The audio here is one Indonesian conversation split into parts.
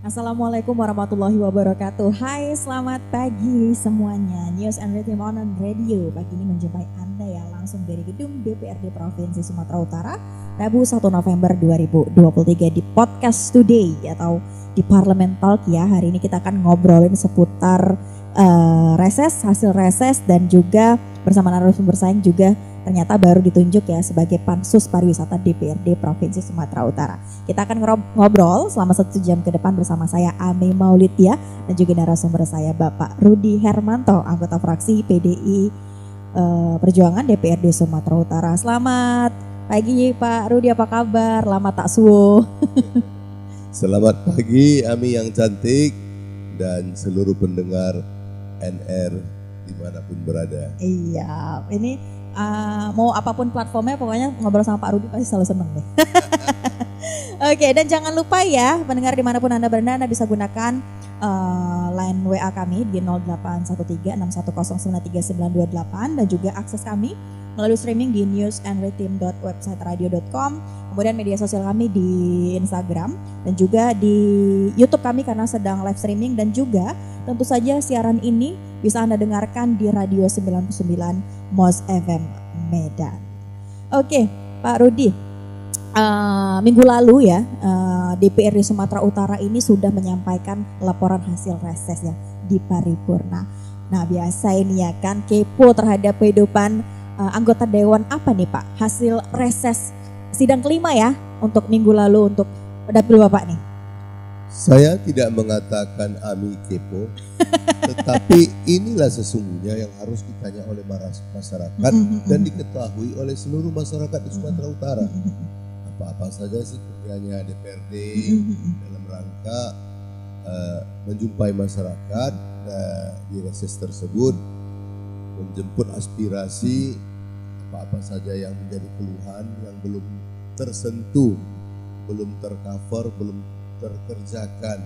Assalamualaikum warahmatullahi wabarakatuh. Hai, selamat pagi semuanya. News and Rhythm on Radio pagi ini menjumpai Anda ya langsung dari gedung DPRD Provinsi Sumatera Utara, Rabu 1 November 2023 di Podcast Today atau di Parliament Talk ya. Hari ini kita akan ngobrolin seputar reses, hasil reses, dan juga bersama narasumber saya juga ternyata baru ditunjuk ya sebagai Pansus Pariwisata DPRD Provinsi Sumatera Utara. Kita akan ngobrol selama 1 jam ke depan bersama saya Ame Maulidia dan juga narasumber saya Bapak Rudi Hermanto, anggota fraksi PDI Perjuangan DPRD Sumatera Utara. Selamat pagi Pak Rudi, apa kabar? Lama tak suwo. Selamat pagi Ami yang cantik dan seluruh pendengar NR dimanapun berada. Iya, ini mau apapun platformnya pokoknya ngobrol sama Pak Rudi pasti selalu seneng deh. Oke, dan jangan lupa ya pendengar dimanapun Anda berada, Anda bisa gunakan line WA kami di 081361093928 dan juga akses kami melalui streaming di newsandrhythm.websiteradio.com, kemudian media sosial kami di Instagram dan juga di YouTube kami karena sedang live streaming, dan juga tentu saja siaran ini bisa Anda dengarkan di Radio 99 MOS FM Medan. Oke, Pak Rudi, minggu lalu ya DPRD Sumatera Utara ini sudah menyampaikan laporan hasil reses ya di paripurna. Nah biasa ini ya kan kepo terhadap kehidupan anggota dewan apa nih Pak hasil reses sidang kelima ya untuk minggu lalu untuk dapil Bapak nih. Saya tidak mengatakan Ami kepo, tetapi inilah sesungguhnya yang harus ditanya oleh masyarakat dan diketahui oleh seluruh masyarakat di Sumatera Utara. Apa-apa saja sih kerjanya DPRD dalam rangka menjumpai masyarakat di reses tersebut, menjemput aspirasi apa-apa saja yang menjadi keluhan yang belum tersentuh, belum tercover, belum terkerjakan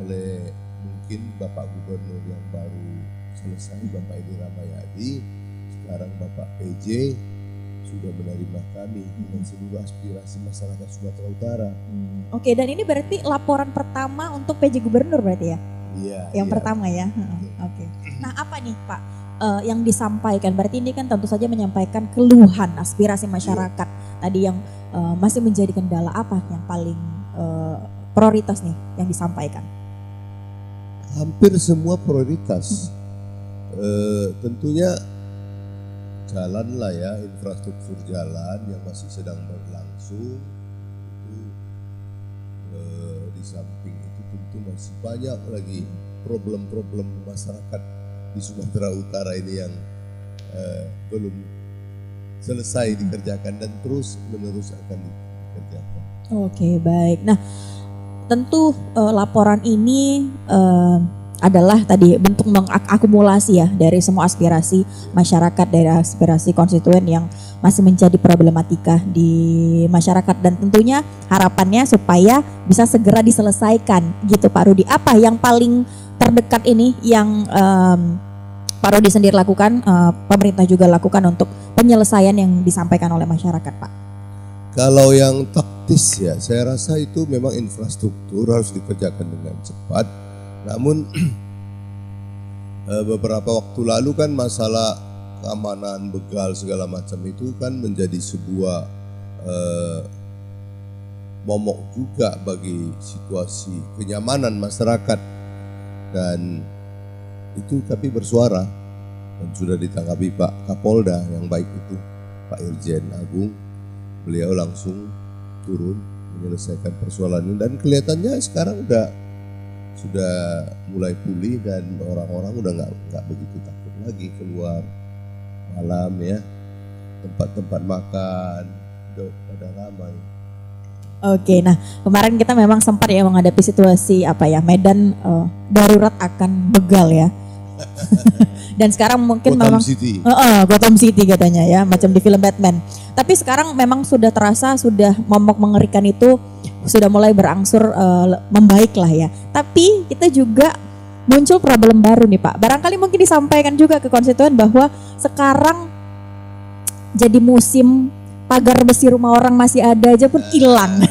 oleh mungkin Bapak Gubernur yang baru selesai, Bapak Edi Rahmayadi. Sekarang Bapak PJ sudah menerima kami dengan seluruh aspirasi masyarakat Sumatera Utara. Oke, dan ini berarti laporan pertama untuk PJ Gubernur berarti ya? Iya. Yang pertama ya. Oke. Nah apa nih Pak yang disampaikan? Berarti ini kan tentu saja menyampaikan keluhan aspirasi masyarakat. Tadi yang masih menjadi kendala apa yang paling prioritas nih yang disampaikan? Hampir semua prioritas. Tentunya jalan lah ya, infrastruktur jalan yang masih sedang berlangsung itu, di samping itu tentu masih banyak lagi problem-problem masyarakat di Sumatera Utara ini yang belum selesai dikerjakan dan terus menerus akan dikerjakan. Oke, baik. Nah tentu laporan ini adalah tadi bentuk mengakumulasi ya dari semua aspirasi masyarakat, dari aspirasi konstituen yang masih menjadi problematika di masyarakat, dan tentunya harapannya supaya bisa segera diselesaikan gitu Pak Rudi. Apa yang paling terdekat ini yang Pak Rudi sendiri lakukan, pemerintah juga lakukan untuk penyelesaian yang disampaikan oleh masyarakat Pak? Kalau yang taktis ya saya rasa itu memang infrastruktur harus dikerjakan dengan cepat. Namun beberapa waktu lalu kan masalah keamanan, begal segala macam itu kan menjadi sebuah momok juga bagi situasi kenyamanan masyarakat, dan itu kami bersuara dan sudah ditanggapi Pak Kapolda yang baik itu, Pak Irjen Agung. Beliau langsung turun menyelesaikan persoalan ini dan kelihatannya sekarang sudah mulai pulih dan orang-orang udah nggak begitu takut lagi keluar malam ya, tempat-tempat makan udah pada ramai. Oke, nah kemarin kita memang sempat ya menghadapi situasi Medan darurat akan begal ya. Dan sekarang mungkin Gotham memang City. Gotham City katanya ya, macam di film Batman. Tapi sekarang memang sudah terasa, sudah momok mengerikan itu sudah mulai berangsur membaik lah ya. Tapi kita juga muncul problem baru nih Pak. Barangkali mungkin disampaikan juga ke konstituen bahwa sekarang jadi musim pagar besi rumah orang masih ada aja pun hilang.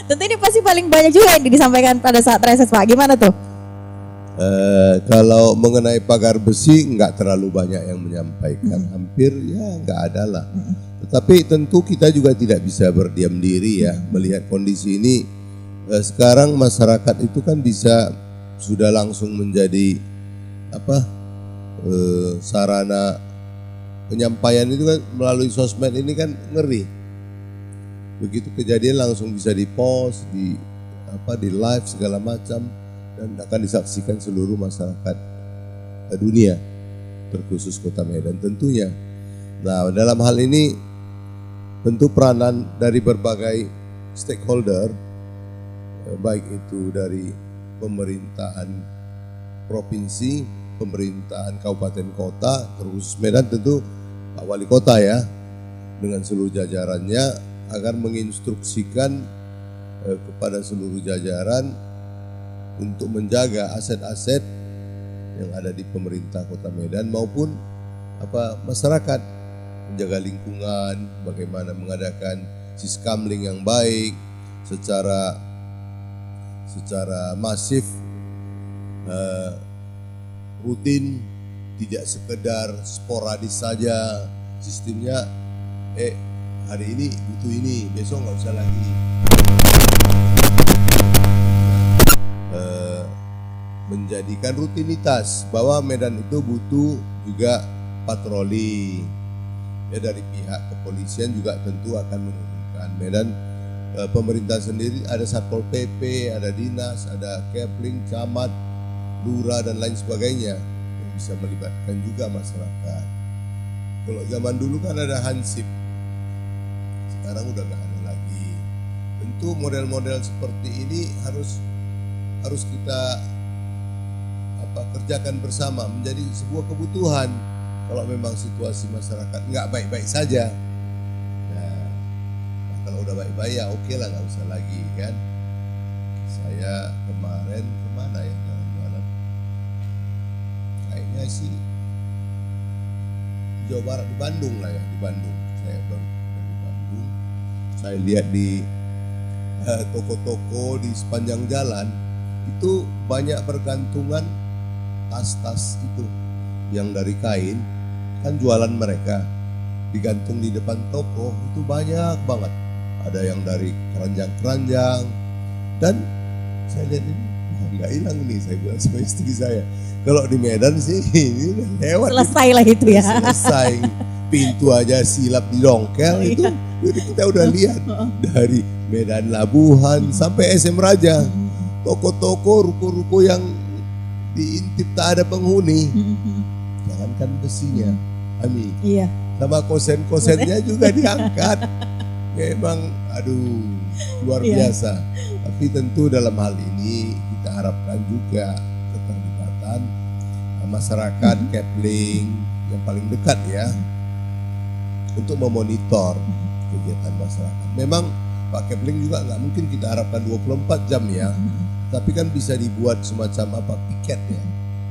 Tentu ini pasti paling banyak juga yang disampaikan pada saat reses Pak. Gimana tuh? Kalau mengenai pagar besi nggak terlalu banyak yang menyampaikan, hampir ya nggak ada lah. Tetapi tentu kita juga tidak bisa berdiam diri ya melihat kondisi ini. Sekarang masyarakat itu kan sudah langsung menjadi sarana penyampaian itu kan melalui sosmed ini kan ngeri. Begitu kejadian langsung bisa di-post, di live segala macam dan akan disaksikan seluruh masyarakat dunia, terkhusus Kota Medan tentunya. Nah, dalam hal ini tentu peranan dari berbagai stakeholder, baik itu dari pemerintahan provinsi, pemerintahan kabupaten kota, terkhusus Medan tentu Pak Wali Kota ya, dengan seluruh jajarannya agar menginstruksikan kepada seluruh jajaran untuk menjaga aset-aset yang ada di pemerintah Kota Medan maupun masyarakat, menjaga lingkungan, bagaimana mengadakan siskamling yang baik secara masif, rutin, tidak sekedar sporadis saja sistemnya. Hari ini butuh ini, besok nggak usah lagi. Menjadikan rutinitas bahwa Medan itu butuh juga patroli. Ya, dari pihak kepolisian juga tentu akan menurunkan. Medan pemerintah sendiri ada Satpol PP, ada dinas, ada Kepling, camat, lurah dan lain sebagainya yang bisa melibatkan juga masyarakat. Kalau zaman dulu kan ada Hansip, sekarang udah nggak ada lagi. Tentu model-model seperti ini harus kita kerjakan bersama, menjadi sebuah kebutuhan. Kalau memang situasi masyarakat nggak baik-baik saja, nah kalau udah baik-baik ya oke lah, nggak usah lagi kan. Saya kemarin kemana ya jalan-jalan, kayaknya sih Jawa Barat, di Bandung lah ya, di Bandung. Saya baru dari Bandung, saya lihat di toko-toko di sepanjang jalan itu banyak bergantungan tas-tas itu yang dari kain, kan jualan mereka digantung di depan toko itu banyak banget. Ada yang dari keranjang-keranjang, dan saya lihat ini nggak hilang nih, saya bilang sama istri saya. Kalau di Medan sih ini udah lewat. Selesai lah itu ya. Selesai, pintu aja silap di dongkel itu. Jadi kita udah lihat dari Medan Labuhan sampai SM Raja, toko-toko, ruko-ruko yang diintip tak ada penghuni. Jangankan besinya, Ami. Iya. Sama kosen-kosennya juga diangkat. Memang aduh luar biasa. Tapi tentu dalam hal ini kita harapkan juga keterlibatan masyarakat Kepling yang paling dekat ya, untuk memonitor kegiatan masyarakat. Memang Pak Kepling juga nggak mungkin kita harapkan 24 jam ya. Tapi kan bisa dibuat semacam piket ya,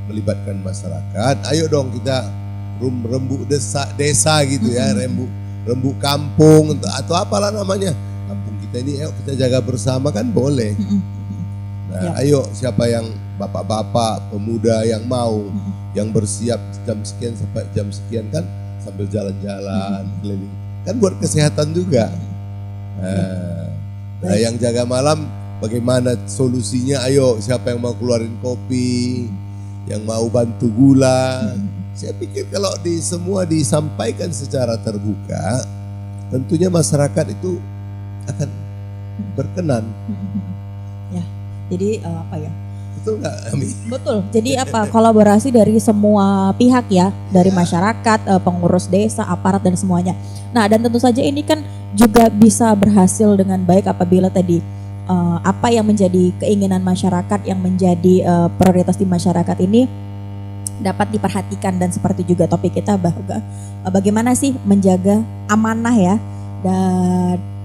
melibatkan masyarakat. Ayo dong kita rembuk desa gitu ya, rembuk kampung atau apalah namanya. Kampung kita ini, ayo kita jaga bersama kan boleh. Nah, ayo siapa yang bapak-bapak, pemuda yang mau, yang bersiap jam sekian sampai jam sekian kan sambil jalan-jalan keliling. Kan buat kesehatan juga. Nah, yang jaga malam bagaimana solusinya? Ayo siapa yang mau keluarin kopi, yang mau bantu gula. Saya pikir kalau semua disampaikan secara terbuka, tentunya masyarakat itu akan berkenan. Ya, jadi apa ya? Betul nggak, Ami? Betul. Jadi kolaborasi dari semua pihak ya, dari masyarakat, pengurus desa, aparat dan semuanya. Nah, dan tentu saja ini kan juga bisa berhasil dengan baik apabila tadi apa yang menjadi keinginan masyarakat, yang menjadi prioritas di masyarakat ini dapat diperhatikan. Dan seperti juga topik kita bahwa bagaimana sih menjaga amanah ya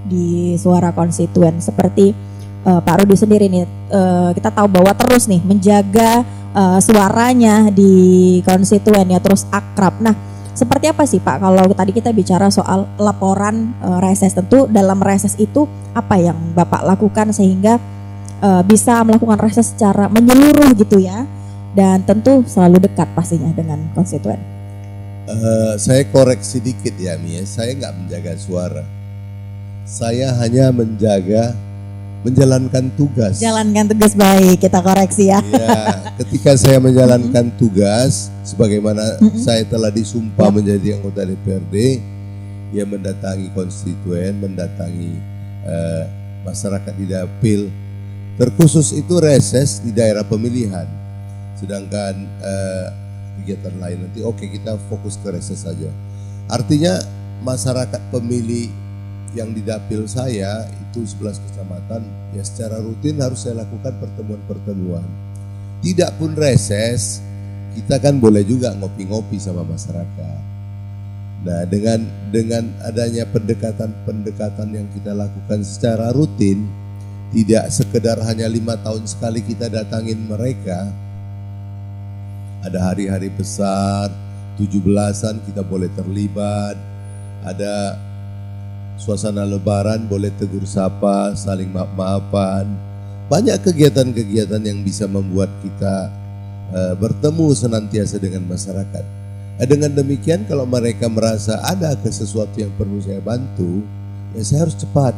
di suara konstituen. Seperti Pak Rudi sendiri nih, kita tahu bahwa terus nih menjaga suaranya di konstituen ya, terus akrab. Nah, seperti apa sih Pak kalau tadi kita bicara soal laporan reses, tentu dalam reses itu apa yang Bapak lakukan sehingga bisa melakukan reses secara menyeluruh gitu ya, dan tentu selalu dekat pastinya dengan konstituen. Saya koreksi dikit ya Mia, saya nggak menjaga suara, saya hanya menjalankan tugas. Jalankan tugas, baik, kita koreksi ya. Ya, ketika saya menjalankan tugas, sebagaimana saya telah disumpah menjadi anggota DPRD, ya mendatangi konstituen, mendatangi masyarakat di dapil. Terkhusus itu reses di daerah pemilihan. Sedangkan kegiatan lain nanti kita fokus ke reses saja. Artinya masyarakat pemilih yang di dapil saya itu 11 kecamatan, ya secara rutin harus saya lakukan pertemuan-pertemuan. Tidak pun reses, kita kan boleh juga ngopi-ngopi sama masyarakat. Nah, dengan adanya pendekatan yang kita lakukan secara rutin, tidak sekedar hanya 5 tahun sekali kita datangin mereka. Ada hari-hari besar, 17-an kita boleh terlibat, ada suasana lebaran boleh tegur sapa, saling maaf-maafan. Banyak kegiatan-kegiatan yang bisa membuat kita bertemu senantiasa dengan masyarakat. Dengan demikian kalau mereka merasa ada sesuatu yang perlu saya bantu, ya saya harus cepat.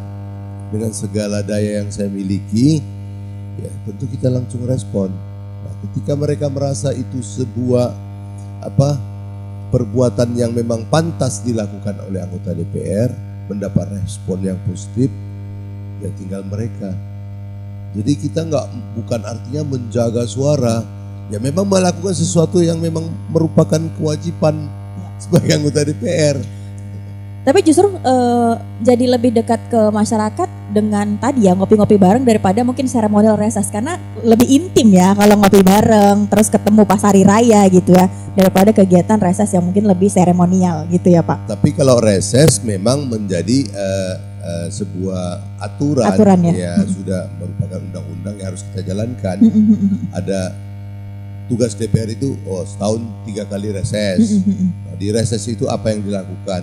Dengan segala daya yang saya miliki, ya tentu kita langsung respon. Nah, ketika mereka merasa itu sebuah perbuatan yang memang pantas dilakukan oleh anggota DPR, mendapat respon yang positif, ya tinggal mereka. Jadi kita bukan artinya menjaga suara, ya memang melakukan sesuatu yang memang merupakan kewajiban sebagai anggota DPR. Tapi justru jadi lebih dekat ke masyarakat dengan tadi ya ngopi-ngopi bareng daripada mungkin seremonial reses, karena lebih intim ya kalau ngopi bareng terus ketemu pas hari raya gitu ya, daripada kegiatan reses yang mungkin lebih seremonial gitu ya Pak. Tapi kalau reses memang menjadi sebuah aturan ya, sudah merupakan undang-undang yang harus kita jalankan. Ada tugas DPR itu setahun 3 kali reses. Nah, di reses itu apa yang dilakukan?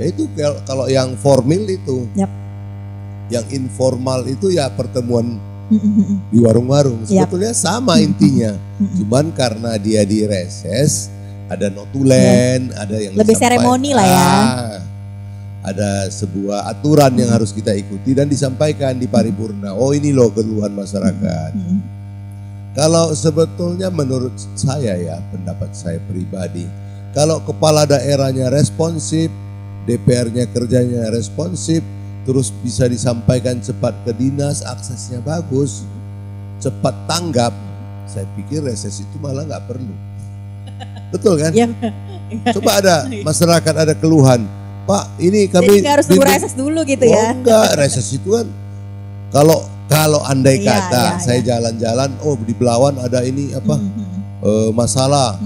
Yaitu kalau yang formal itu, yang informal itu ya pertemuan di warung-warung. Sebetulnya sama intinya, cuman karena dia di reses ada notulen, ada yang lebih seremoni lah ya. Ada sebuah aturan yang harus kita ikuti dan disampaikan di paripurna. Oh ini loh keluhan masyarakat. Kalau sebetulnya menurut saya ya, pendapat saya pribadi, kalau kepala daerahnya responsif, DPR-nya kerjanya responsif, terus bisa disampaikan cepat ke dinas, aksesnya bagus, cepat tanggap, saya pikir reses itu malah nggak perlu. Betul kan? Coba ada masyarakat ada keluhan, Pak ini kami. Jadi harus nunggu reses dulu gitu ya? Enggak, reses itu kan kalau andai kata saya jalan-jalan, di Belawan ada ini masalah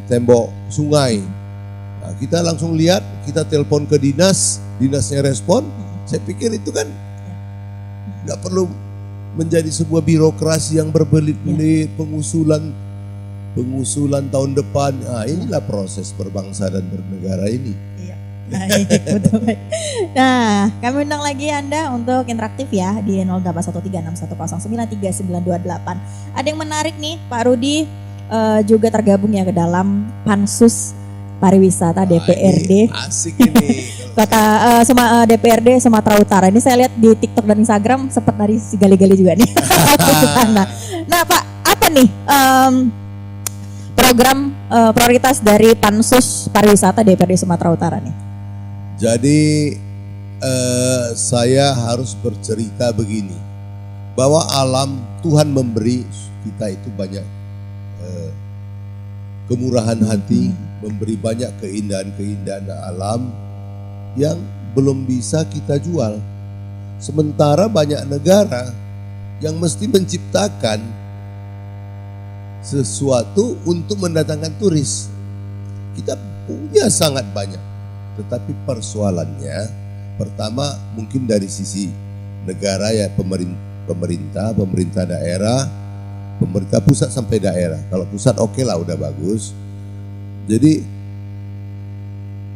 tembok sungai. Nah, kita langsung lihat, kita telepon ke dinasnya respon. Saya pikir itu kan nggak perlu menjadi sebuah birokrasi yang berbelit-belit, pengusulan tahun depan. Nah, inilah proses berbangsa dan bernegara ini. Baik, betul. Nah, kami undang lagi Anda untuk interaktif ya di 081361093928. Ada yang menarik nih, Pak Rudi juga tergabung ya ke dalam Pansus Pariwisata DPRD. Asik ini. Kota DPRD Sumatera Utara. Ini saya lihat di TikTok dan Instagram sempat dari si gali-gali juga nih. Nah Pak, apa nih program prioritas dari Pansus Pariwisata DPRD Sumatera Utara nih? Jadi saya harus bercerita begini, bahwa alam Tuhan memberi kita itu banyak kemurahan hati, memberi banyak keindahan-keindahan alam yang belum bisa kita jual. Sementara banyak negara yang mesti menciptakan sesuatu untuk mendatangkan turis. Kita punya sangat banyak, tetapi persoalannya pertama mungkin dari sisi negara ya, pemerintah daerah, pemerintah pusat sampai daerah. Kalau pusat oke lah, udah bagus. Jadi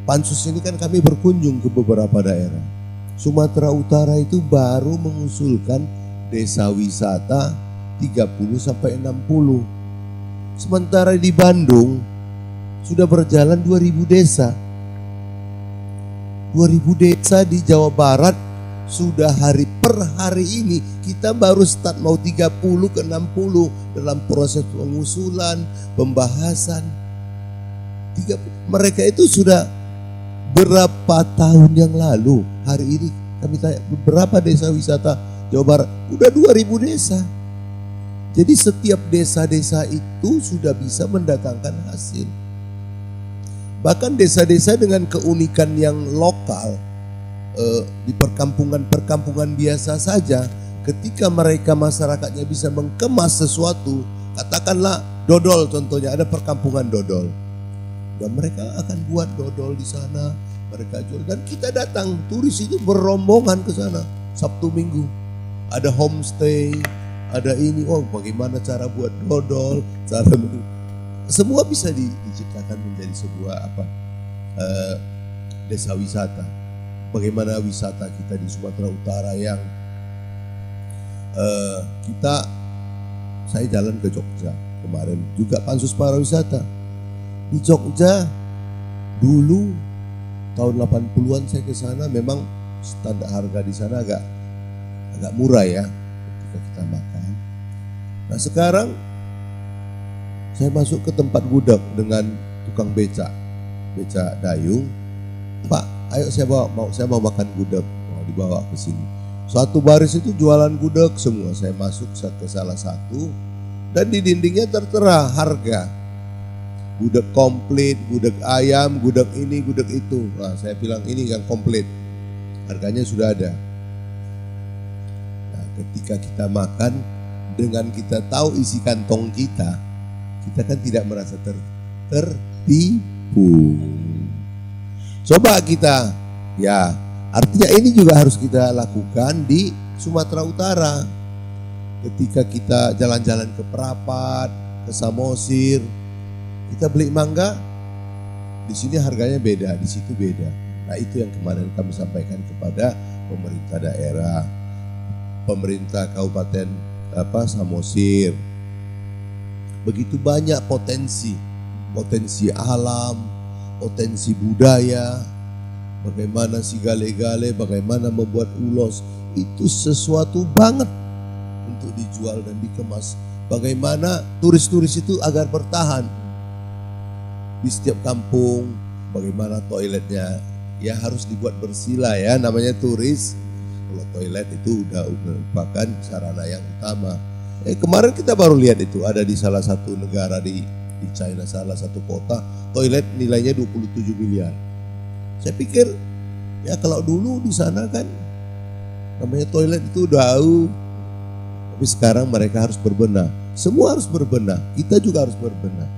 pansus ini kan kami berkunjung ke beberapa daerah. Sumatera Utara itu baru mengusulkan desa wisata 30-60. Sementara di Bandung sudah berjalan 2000 desa. 2000 desa di Jawa Barat sudah per hari ini kita baru start mau 30-60 dalam proses pengusulan, pembahasan. Mereka itu sudah berapa tahun yang lalu. Hari ini kami tanya berapa desa wisata Jawa Barat? Udah 2000 desa. Jadi setiap desa-desa itu sudah bisa mendatangkan hasil. Bahkan desa-desa dengan keunikan yang lokal, di perkampungan biasa saja, ketika mereka masyarakatnya bisa mengemas sesuatu, katakanlah dodol contohnya, ada perkampungan dodol. Dan mereka akan buat dodol di sana, mereka jual. Dan kita datang, turis itu berombongan ke sana, Sabtu Minggu. Ada homestay, ada ini, bagaimana cara buat dodol, semua bisa diciptakan menjadi sebuah desa wisata. Bagaimana wisata kita di Sumatera Utara yang saya jalan ke Jogja kemarin juga pansus pariwisata. Di Jogja dulu tahun 80-an saya ke sana, memang standar harga di sana agak murah ya ketika kita makan. Nah sekarang saya masuk ke tempat gudeg dengan tukang beca dayung. Pak, ayo saya mau makan gudeg, mau dibawa ke sini. Satu baris itu jualan gudeg semua. Saya masuk ke salah satu dan di dindingnya tertera harga. Gudeg komplit, gudeg ayam, gudeg ini, gudeg itu. Nah, saya bilang ini yang komplit. Harganya sudah ada. Nah, ketika kita makan dengan kita tahu isi kantong kita kan tidak merasa tertipu. Coba kita, ya artinya ini juga harus kita lakukan di Sumatera Utara. Ketika kita jalan-jalan ke Prapat, ke Samosir, kita beli mangga, di sini harganya beda, di situ beda. Nah itu yang kemarin kami sampaikan kepada pemerintah daerah, pemerintah kabupaten Samosir. Begitu banyak potensi alam, potensi budaya, bagaimana si gale-gale, bagaimana membuat ulos, itu sesuatu banget untuk dijual dan dikemas. Bagaimana turis-turis itu agar bertahan di setiap kampung, bagaimana toiletnya, ya harus dibuat bersih lah ya, namanya turis. Kalau toilet itu udah merupakan sarana yang utama. Kemarin kita baru lihat itu ada di salah satu negara di China, salah satu kota, toilet nilainya 27 miliar. Saya pikir ya kalau dulu di sana kan namanya toilet itu jauh, tapi sekarang mereka harus berbenah. Semua harus berbenah, kita juga harus berbenah.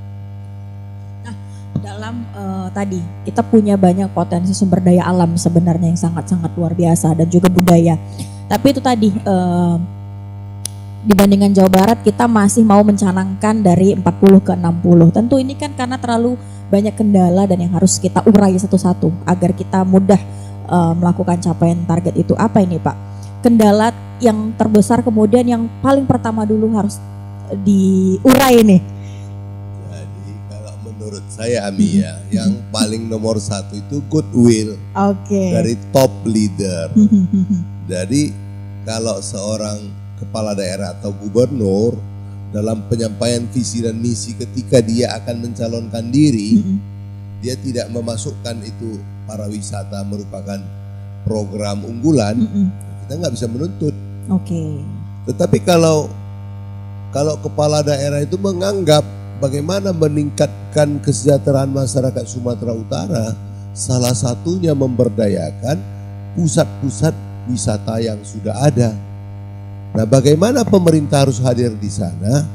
Nah, dalam tadi kita punya banyak potensi sumber daya alam sebenarnya yang sangat-sangat luar biasa dan juga budaya. Tapi itu tadi dibandingkan Jawa Barat kita masih mau mencanangkan dari 40 ke 60. Tentu ini kan karena terlalu banyak kendala dan yang harus kita urai satu-satu agar kita mudah melakukan capaian target itu. Apa ini Pak? Kendala yang terbesar kemudian yang paling pertama dulu harus diurai nih. Jadi kalau menurut saya Ami ya, yang paling nomor satu itu goodwill dari top leader. Jadi kalau seorang kepala daerah atau gubernur dalam penyampaian visi dan misi ketika dia akan mencalonkan diri, dia tidak memasukkan itu pariwisata merupakan program unggulan, kita nggak bisa menuntut. Tetapi kalau kepala daerah itu menganggap bagaimana meningkatkan kesejahteraan masyarakat Sumatera Utara, salah satunya memberdayakan pusat-pusat wisata yang sudah ada. Nah, bagaimana pemerintah harus hadir di sana?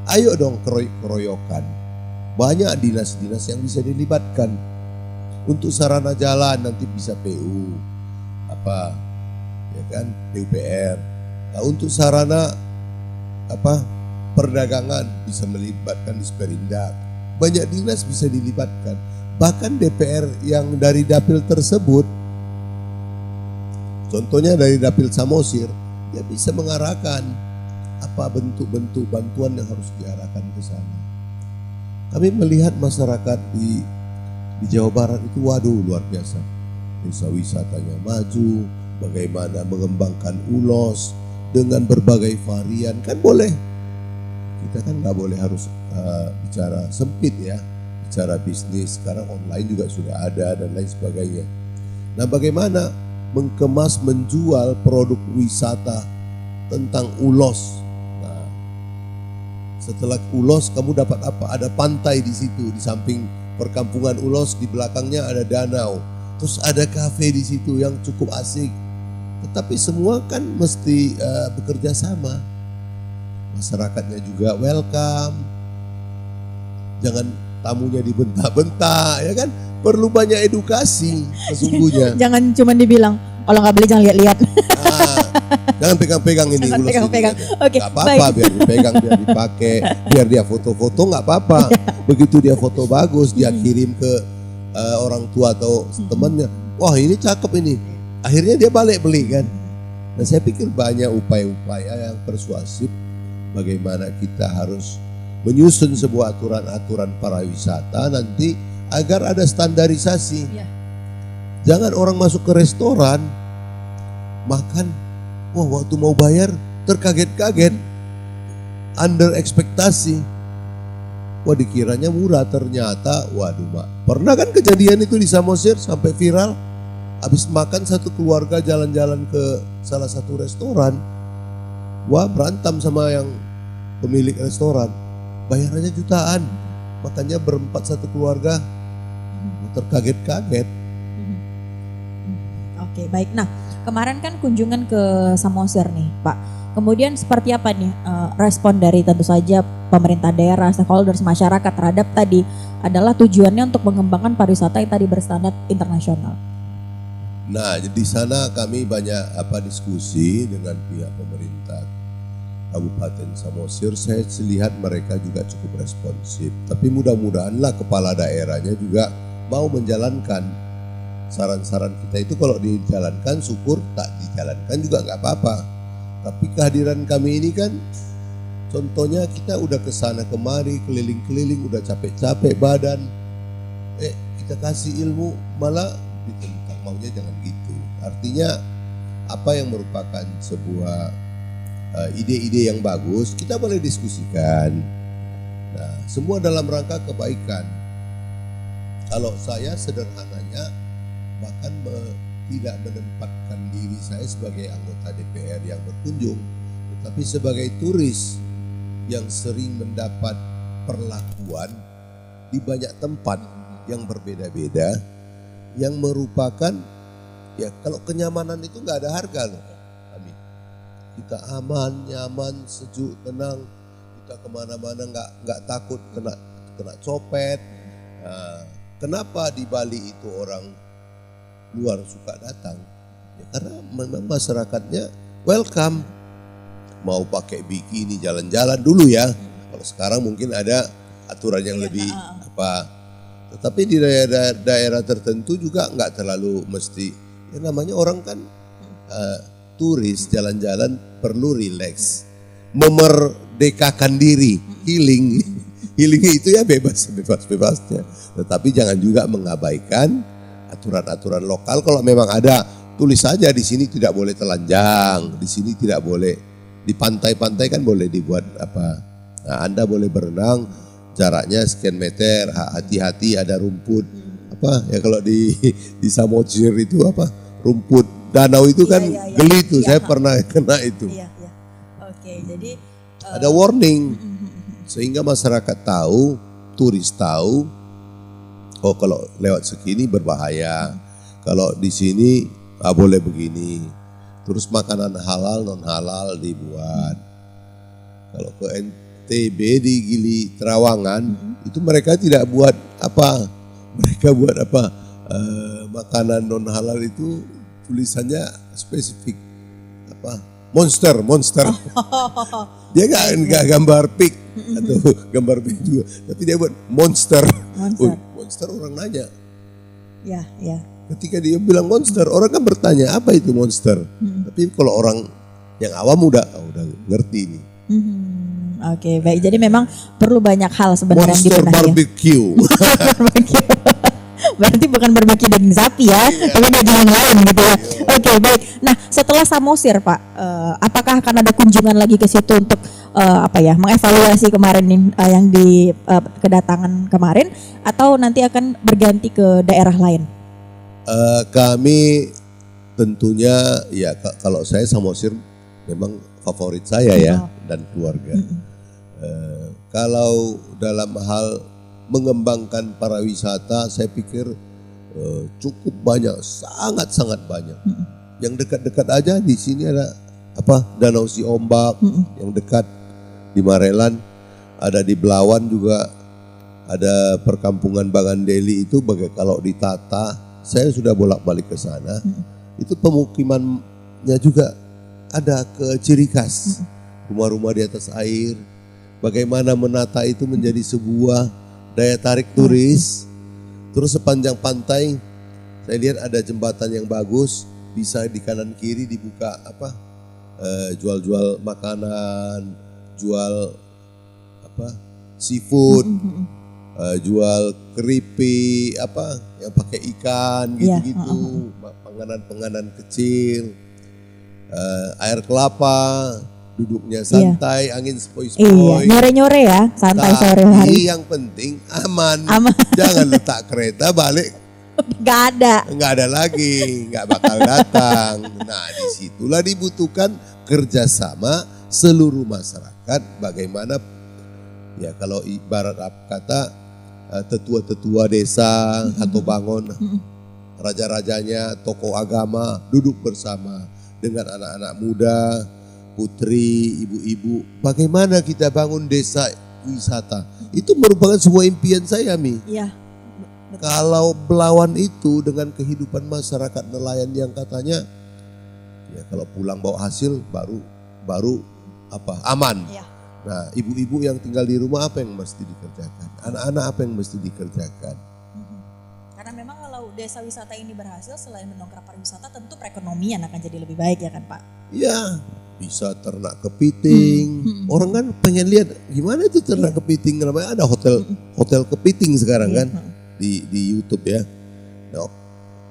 Ayo dong keroyokan. Banyak dinas-dinas yang bisa dilibatkan. Untuk sarana jalan nanti bisa PU, PUPR. Nah, untuk sarana perdagangan bisa melibatkan Disperindak. Banyak dinas bisa dilibatkan. Bahkan DPR yang dari dapil tersebut, contohnya dari dapil Samosir, dia bisa mengarahkan apa bentuk-bentuk bantuan yang harus diarahkan ke sana. Kami melihat masyarakat di Jawa Barat itu waduh luar biasa. Desa wisatanya maju, bagaimana mengembangkan ulos dengan berbagai varian, kan boleh. Kita kan nggak boleh harus bicara sempit ya, bicara bisnis. Sekarang online juga sudah ada dan lain sebagainya. Nah, bagaimana mengemas, menjual produk wisata tentang ulos. Nah, setelah ulos kamu dapat apa? Ada pantai di situ, di samping perkampungan ulos, di belakangnya ada danau. Terus ada kafe di situ yang cukup asik. Tetapi semua kan mesti bekerja sama. Masyarakatnya juga welcome. Jangan tamunya dibentak-bentak, ya kan? Perlu banyak edukasi sesungguhnya. Jangan cuma dibilang kalau nggak beli jangan lihat-lihat. Jangan pegang-pegang ini Jangan ulos pegang-pegang. ini. Oke, Gak apa-apa, biar dipegang, biar dipakai, biar dia foto-foto nggak apa-apa. Begitu dia foto bagus, dia kirim ke orang tua atau temannya. Wah, ini cakep ini. Akhirnya dia balik beli kan. Nah, saya pikir banyak upaya-upaya yang persuasif bagaimana kita harus menyusun sebuah aturan-aturan pariwisata nanti agar ada standarisasi. Ya. Jangan orang masuk ke restoran makan, wah waktu mau bayar terkaget-kaget, under ekspektasi. Wah, dikiranya murah, ternyata waduh mak. Pernah kan kejadian itu di Samosir sampai viral. Habis makan satu keluarga jalan-jalan ke salah satu restoran. Wah, berantem sama yang pemilik restoran. Bayarannya jutaan. Makanya berempat satu keluarga terkaget-kaget. Oke, baik. Nah, kemarin kan kunjungan ke Samosir nih, Pak. Kemudian seperti apa nih respon dari tentu saja pemerintah daerah, stakeholders, masyarakat terhadap tadi adalah tujuannya untuk mengembangkan pariwisata yang tadi berstandar internasional. Nah, di sana kami banyak diskusi dengan pihak pemerintah Kabupaten Samosir. Saya lihat mereka juga cukup responsif. Tapi mudah-mudahanlah kepala daerahnya juga mau menjalankan saran-saran kita itu. Kalau dijalankan syukur, tak dijalankan juga nggak apa-apa. Tapi kehadiran kami ini kan contohnya kita udah kesana kemari, keliling-keliling, udah capek-capek badan. Kita kasih ilmu malah ditentang, maunya jangan gitu. Artinya apa yang merupakan sebuah ide-ide yang bagus kita boleh diskusikan. Nah, semua dalam rangka kebaikan. Kalau saya sederhananya bahkan tidak menempatkan diri saya sebagai anggota DPR yang berkunjung, tetapi sebagai turis yang sering mendapat perlakuan di banyak tempat yang berbeda-beda, yang merupakan ya kalau kenyamanan itu nggak ada harga loh. Amin. Kita aman, nyaman, sejuk, tenang. Kita kemana-mana nggak takut kena copet. Nah, kenapa di Bali itu orang luar suka datang? Ya karena memang masyarakatnya welcome. Mau pakai bikini jalan-jalan dulu ya. Kalau sekarang mungkin ada aturan yang lebih apa. Tetapi di daerah tertentu juga nggak terlalu mesti. Ya namanya orang kan turis jalan-jalan perlu rileks, memerdekakan diri, healing. Healing itu ya bebasnya. Tetapi jangan juga mengabaikan aturan-aturan lokal. Kalau memang ada, tulis saja di sini tidak boleh telanjang, di sini tidak boleh, di pantai-pantai kan boleh dibuat apa. Nah, Anda boleh berenang jaraknya sekian meter, hati-hati ada rumput. Apa ya kalau di Samosir itu apa? Rumput danau itu kan geli tuh, saya pernah kena itu. Oke, jadi ada warning sehingga masyarakat tahu, turis tahu. Oh, kalau lewat segini berbahaya. Kalau di sini boleh begini. Terus makanan halal non halal dibuat. Kalau ke NTB di Gili Trawangan itu mereka tidak buat apa. Mereka buat apa? Makanan non halal itu tulisannya spesifik apa? Monster. Dia nggak gambar pig. atau gambar baju, tapi dia buat monster. Monster. Monster orang nanya. Ya, ya. Ketika dia bilang monster, orang kan bertanya apa itu monster. Tapi kalau orang yang awam udah ngerti nih. Oke, baik. Jadi memang perlu banyak hal sebenarnya yang Monster dibenahi. barbecue. Barbecue. Berarti bukan barbecue daging sapi ya, tapi daging yang lain gitu ya. Oke, baik. Nah, setelah Samosir Pak, apakah akan ada kunjungan lagi ke situ untuk mengevaluasi kemarin nih, yang di kedatangan kemarin, atau nanti akan berganti ke daerah lain? Kami tentunya ya kalau saya Samosir memang favorit saya ya dan keluarga. Kalau dalam hal mengembangkan pariwisata, saya pikir cukup banyak, sangat banyak. Yang dekat-dekat aja di sini ada Danau Si Ombak, yang dekat di Marelan, ada di Belawan juga ada perkampungan Bangandeli itu kalau ditata, saya sudah bolak-balik ke sana. Itu pemukimannya juga ada ciri khas. Rumah-rumah di atas air, bagaimana menata itu menjadi sebuah daya tarik turis. Terus sepanjang pantai saya lihat ada jembatan yang bagus, bisa di kanan kiri dibuka jual-jual makanan, jual seafood, jual keripik yang pakai ikan gitu-gitu, penganan-penganan kecil, air kelapa, duduknya santai, angin sepoi-sepoi. Iya, nyore-nyore ya, santai sore hari. Tapi yang penting aman. Jangan letak kereta balik. Gak ada lagi, nggak bakal datang. Nah, disitulah dibutuhkan kerjasama seluruh masyarakat. Bagaimana ya kalau ibarat kata tetua-tetua desa atau bangun raja-rajanya, tokoh agama duduk bersama dengan anak-anak muda, putri, ibu-ibu, bagaimana kita bangun desa wisata. Itu merupakan sebuah impian saya, Mi. Iya. Kalau Belawan itu dengan kehidupan masyarakat nelayan yang katanya ya kalau pulang bawa hasil baru aman. Iya. Nah, ibu-ibu yang tinggal di rumah apa yang mesti dikerjakan? Anak-anak apa yang mesti dikerjakan? Karena memang kalau desa wisata ini berhasil, selain mendongkrak pariwisata, tentu perekonomian akan jadi lebih baik ya kan Pak? Iya, bisa ternak kepiting. Orang kan pengen lihat gimana itu ternak kepiting. Namanya ada hotel kepiting sekarang kan di YouTube ya. Nah,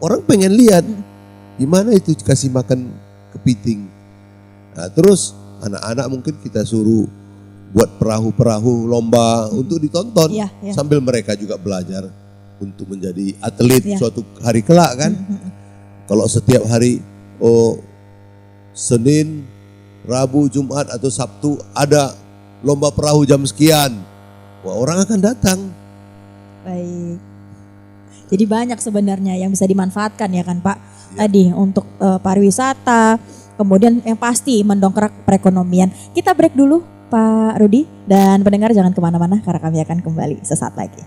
orang pengen lihat gimana itu kasih makan kepiting. Nah, terus anak-anak mungkin kita suruh buat perahu-perahu lomba untuk ditonton sambil mereka juga belajar untuk menjadi atlet suatu hari kelak kan. Kalau setiap hari Senin, Rabu, Jumat atau Sabtu ada lomba perahu jam sekian, wah orang akan datang. Baik. Jadi banyak sebenarnya yang bisa dimanfaatkan ya kan Pak. Tadi untuk pariwisata, kemudian yang pasti mendongkrak perekonomian. Kita break dulu Pak Rudi, dan pendengar jangan kemana-mana karena kami akan kembali sesaat lagi.